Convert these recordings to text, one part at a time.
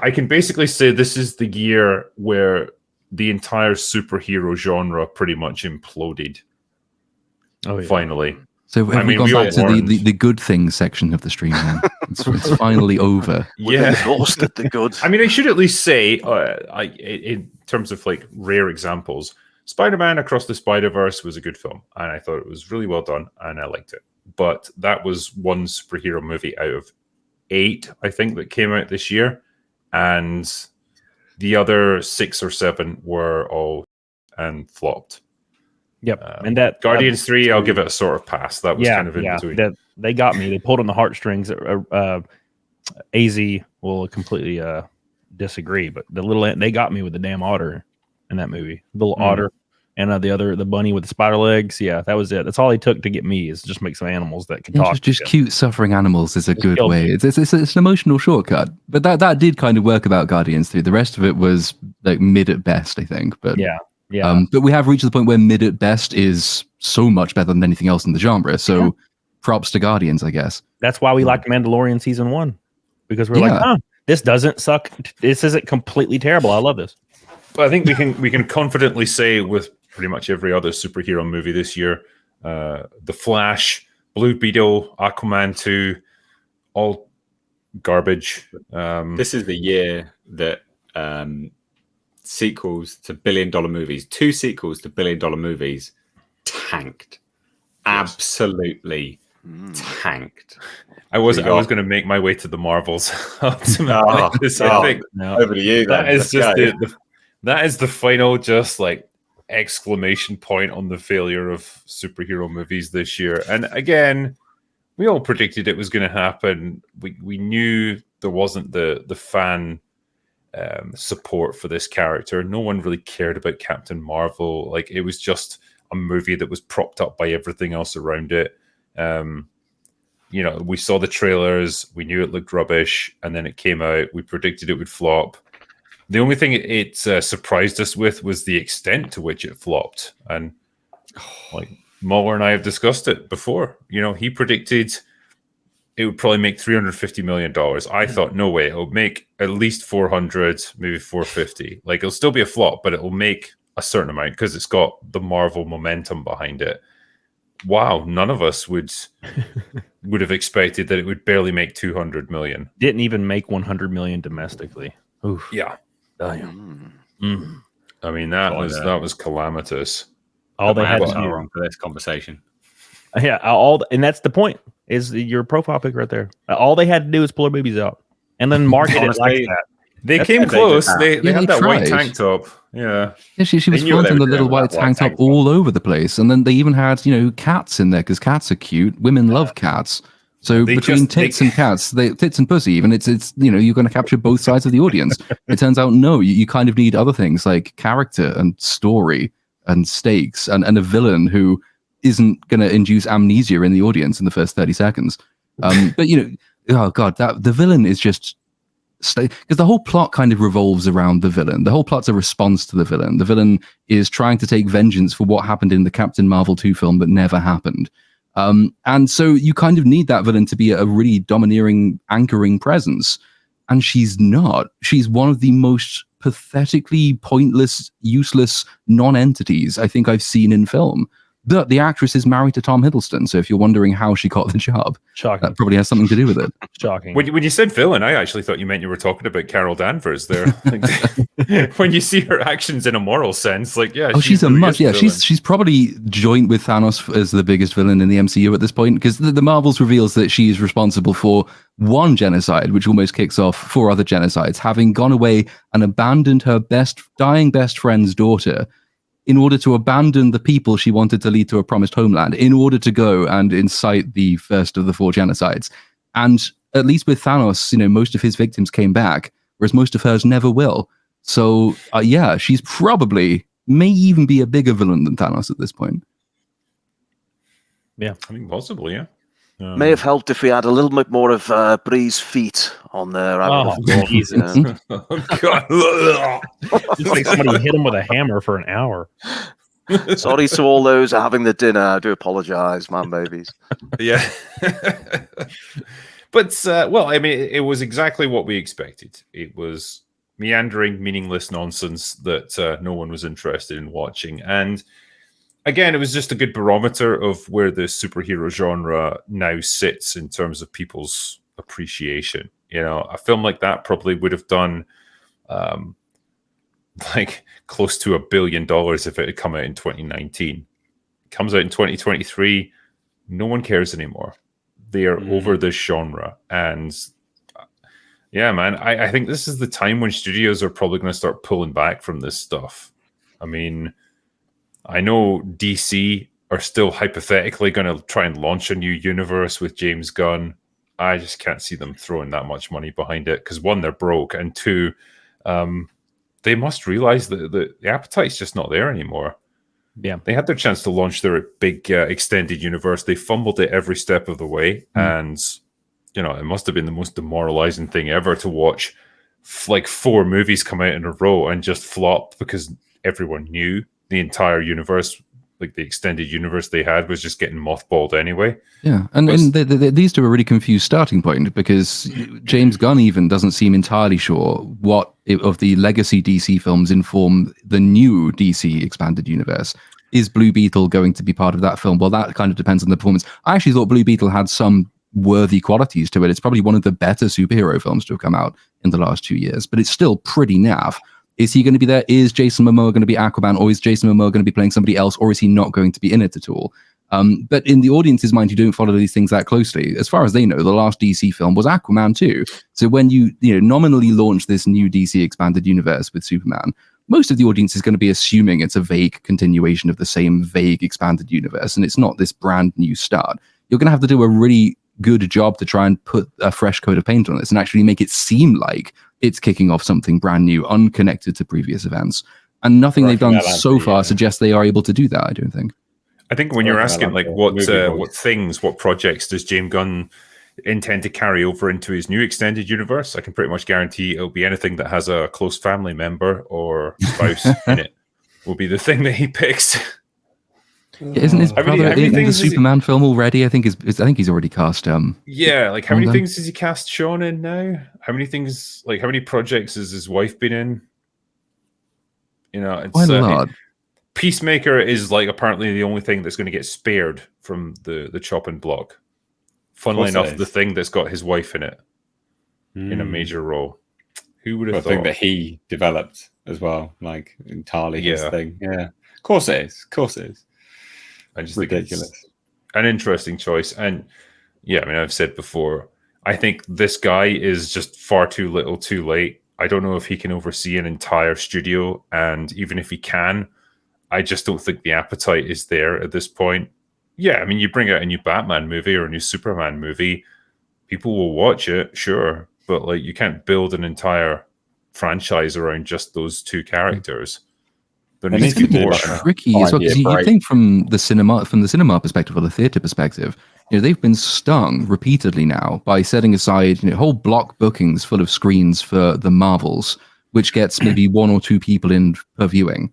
I can basically say this is the year where the entire superhero genre pretty much imploded. Oh, yeah. Finally. So have we gone back to the good things section of the stream now? It's finally over. We've exhausted the good. I mean, I should at least say, in terms of like rare examples, Spider-Man Across the Spider-Verse was a good film, and I thought it was really well done, and I liked it. But that was one superhero movie out of 8, I think, that came out this year, and the other 6 or 7 were all and flopped. Yep, and that Guardians 3, I'll give it a sort of pass. That was kind of in between. They got me. They pulled on the heartstrings. AZ will completely disagree, but they got me with the damn otter in that movie. The little otter and the bunny with the spider legs. Yeah, that was it. That's all he took to get me, is just make some animals that can talk. Just cute suffering animals is a good way. It's an emotional shortcut. But that did kind of work about Guardians 3. The rest of it was like mid at best, I think. But yeah. But we have reached the point where mid at best is so much better than anything else in the genre. So props to Guardians, I guess. That's why we liked Mandalorian season 1, because we're like, this doesn't suck. This isn't completely terrible. I love this. But I think we can confidently say with pretty much every other superhero movie this year, The Flash, Blue Beetle, Aquaman 2, all garbage. This is the year that sequels to billion-dollar movies, 2 sequels to billion-dollar movies, tanked. Absolutely tanked. I was going to make my way to the Marvels. Over to you. That is just that is the final just like exclamation point on the failure of superhero movies this year. And again, we all predicted it was going to happen. We knew there wasn't the fan support for this character. No one really cared about Captain Marvel. Like, it was just a movie that was propped up by everything else around it. We saw the trailers, we knew it looked rubbish, and then it came out. We predicted it would flop. The only thing it surprised us with was the extent to which it flopped. And like Muller and I have discussed it before. He predicted it would probably make $350 million. I thought, no way, it'll make at least 400, maybe 450. Like, it'll still be a flop, but it'll make a certain amount because it's got the Marvel momentum behind it. Wow, none of us would have expected that it would barely make 200 million. Didn't even make 100 million domestically. Oof. Yeah. I mean, that was calamitous. All they had to do wrong for this conversation. Yeah, and that's the point. Is your profile pic right there? All they had to do is pull their babies out and then market it like that. They came close. They had that white tank top. Yeah. She was flaunting the little white tank top all over the place, and then they even had cats in there because cats are cute. Women love cats. So between tits and cats, tits and pussy, even it's you're going to capture both sides of the audience. It turns out no, you kind of need other things like character and story and stakes and a villain who isn't going to induce amnesia in the audience in the first 30 seconds. But oh god, the villain is just because the whole plot kind of revolves around the villain. The whole plot's a response to the villain. The villain is trying to take vengeance for what happened in the Captain Marvel 2 film that never happened. And so you kind of need that villain to be a really domineering, anchoring presence. And she's not. She's one of the most pathetically pointless, useless non-entities I think I've seen in film. The actress is married to Tom Hiddleston, so if you're wondering how she got the job, shocking. That probably has something to do with it. Shocking. When you said villain, I actually thought you meant you were talking about Carol Danvers there. When you see her actions in a moral sense, she's she's probably joint with Thanos as the biggest villain in the MCU at this point, because the Marvels reveals that she is responsible for one genocide, which almost kicks off 4 other genocides, having gone away and abandoned her dying best friend's daughter in order to abandon the people she wanted to lead to a promised homeland, in order to go and incite the first of the 4 genocides. And at least with Thanos, most of his victims came back, whereas most of hers never will. So, she's may even be a bigger villain than Thanos at this point. Yeah, I mean, possibly, yeah. May have helped if we had a little bit more of Bree's feet on there. Jesus. Oh, God. It's like somebody hit him with a hammer for an hour. Sorry to all those having the dinner. I do apologize, man, babies. Yeah. But well, I mean, it was exactly what we expected. It was meandering, meaningless nonsense that no one was interested in watching. And again, it was just a good barometer of where the superhero genre now sits in terms of people's appreciation. You know, a film like that probably would have done like close to $1 billion if it had come out in 2019. It comes out in 2023, no one cares anymore. They are over this genre. And yeah, man, I think this is the time when studios are probably going to start pulling back from this stuff. I mean, I know DC are still hypothetically going to try and launch a new universe with James Gunn. I just can't see them throwing that much money behind it because, one, they're broke, and two, they must realize that the appetite's just not there anymore. Yeah, they had their chance to launch their big extended universe. They fumbled it every step of the way, and you know, it must have been the most demoralizing thing ever to watch like 4 movies come out in a row and just flop because everyone knew the entire universe, like the extended universe they had, was just getting mothballed anyway. Yeah, and these two are a really confused starting point because James Gunn even doesn't seem entirely sure what of the legacy DC films inform the new DC expanded universe. Is Blue Beetle going to be part of that film? Well, that kind of depends on the performance. I actually thought Blue Beetle had some worthy qualities to it. It's probably one of the better superhero films to have come out in the last 2 years, but it's still pretty naff. Is he going to be there? Is Jason Momoa going to be Aquaman, or is Jason Momoa going to be playing somebody else, or is he not going to be in it at all? But in the audience's mind, who don't follow these things that closely, as far as they know, the last DC film was Aquaman 2. So when you nominally launch this new DC expanded universe with Superman, most of the audience is going to be assuming it's a vague continuation of the same vague expanded universe, and it's not this brand new start. You're going to have to do a really good job to try and put a fresh coat of paint on this and actually make it seem like it's kicking off something brand new, unconnected to previous events. And nothing they've done so far suggests they are able to do that, I don't think. I think when you're asking, like, what projects does James Gunn intend to carry over into his new extended universe, I can pretty much guarantee it'll be anything that has a close family member or spouse in it will be the thing that he picks. Yeah, isn't his brother in the Superman film already? I think he's already cast. Yeah, like how many things has he cast Sean in now? How many things? Like how many projects has his wife been in? You know, it's quite a lot. Peacemaker is like apparently the only thing that's going to get spared from the chopping block. Funnily enough, the thing that's got his wife in it in a major role. Who would have thought? The thing that he developed as well, like entirely his thing. Yeah, of course it is. Of course it is. I just ridiculous. Think it's an interesting choice. And yeah, I mean, I've said before, I think this guy is just far too little too late. I don't know if he can oversee an entire studio. And even if he can, I just don't think the appetite is there at this point. Yeah, I mean, you bring out a new Batman movie or a new Superman movie, people will watch it, sure. But like, you can't build an entire franchise around just those 2 characters. There needs to be more tricky as well, because you think from the cinema perspective or the theater perspective, they've been stung repeatedly now by setting aside whole block bookings full of screens for the Marvels, which gets maybe 1 or 2 people in per viewing,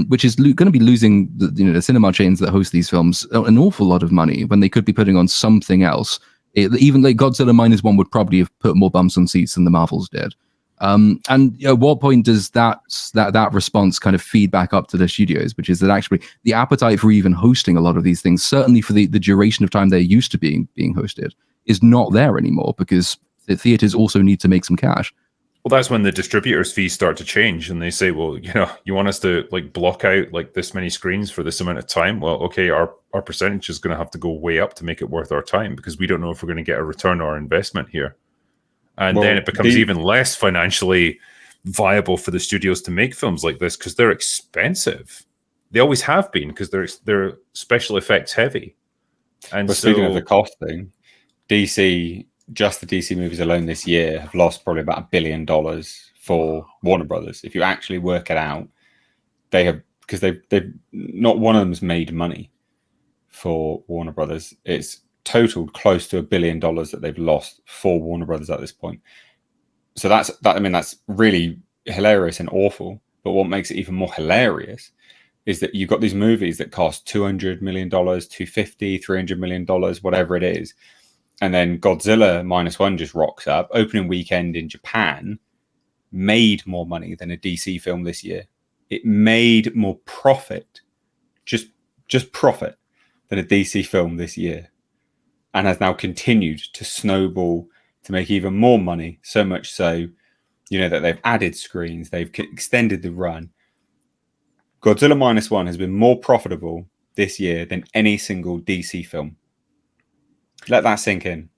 which is going to be losing the cinema chains that host these films an awful lot of money when they could be putting on something else. Even like Godzilla -1 would probably have put more bumps on seats than the Marvels did. And at what point does that response kind of feed back up to the studios, which is that actually the appetite for even hosting a lot of these things, certainly for the duration of time they're used to being hosted, is not there anymore because the theaters also need to make some cash. Well, that's when the distributors' fees start to change, and they say, well, you want us to like block out like this many screens for this amount of time? Well, okay, our percentage is going to have to go way up to make it worth our time because we don't know if we're going to get a return on our investment here. And then it becomes even less financially viable for the studios to make films like this because they're expensive. They always have been because they're special effects heavy. And speaking of the cost thing, just the DC movies alone this year have lost probably about $1 billion for Warner Brothers. If you actually work it out, they have, because they've not one of them's made money for Warner Brothers. It's totaled close to $1 billion that they've lost for Warner Brothers at this point. So that's really hilarious and awful. But what makes it even more hilarious is that you've got these movies that cost $200 million, $250, $300 million, whatever it is. And then Godzilla -1 just rocks up. Opening weekend in Japan made more money than a DC film this year. It made more profit, just profit, than a DC film this year, and has now continued to snowball to make even more money. So much so, that they've added screens, they've extended the run. Godzilla -1 has been more profitable this year than any single DC film. Let that sink in.